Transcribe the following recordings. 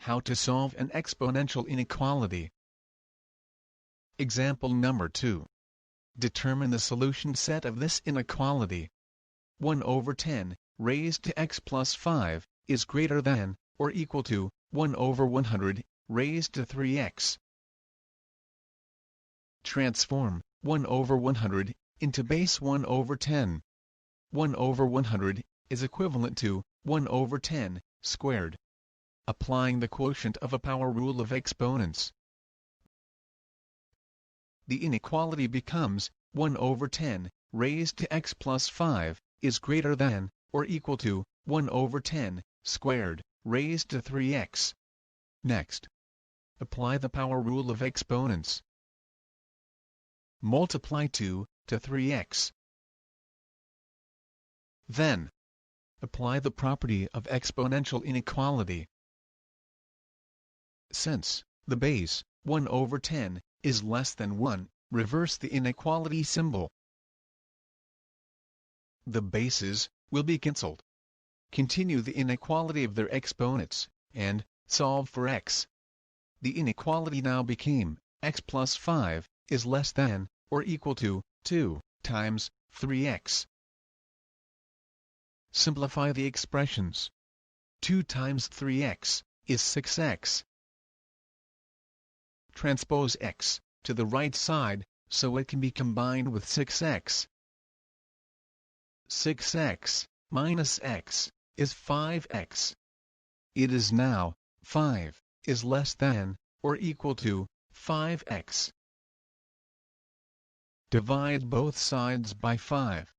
How to solve an exponential inequality. Example number 2. Determine the solution set of this inequality. 1 over 10 raised to x plus 5 is greater than or equal to 1 over 100 raised to 3x. Transform 1 over 100 into base 1 over 10. 1 over 100 is equivalent to 1 over 10 squared. Applying the quotient of a power rule of exponents, the inequality becomes 1 over 10 raised to x plus 5 is greater than or equal to 1 over 10 squared raised to 3x. Next, apply the power rule of exponents. Multiply 2 to 3x. Then, apply the property of exponential inequality. Since the base, 1 over 10, is less than 1, reverse the inequality symbol. The bases will be cancelled. Continue the inequality of their exponents, and solve for x. The inequality now became x plus 5 is less than or equal to 2 times 3x. Simplify the expressions. 2 times 3x is 6x. Transpose x to the right side so it can be combined with 6x. 6x minus x is 5x. It is now 5 is less than or equal to 5x. Divide both sides by 5.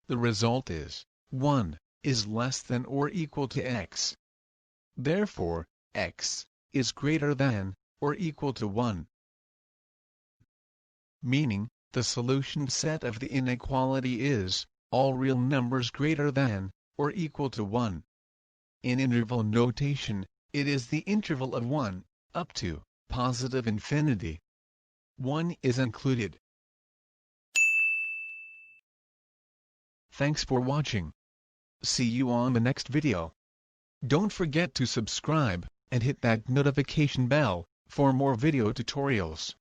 The result is 1 is less than or equal to x. Therefore, x is greater than or equal to 1. Meaning, the solution set of the inequality is all real numbers greater than or equal to 1. In interval notation, it is the interval of 1 up to positive infinity. 1 is included. Thanks for watching. See you on the next video. Don't forget to subscribe and hit that notification bell for more video tutorials.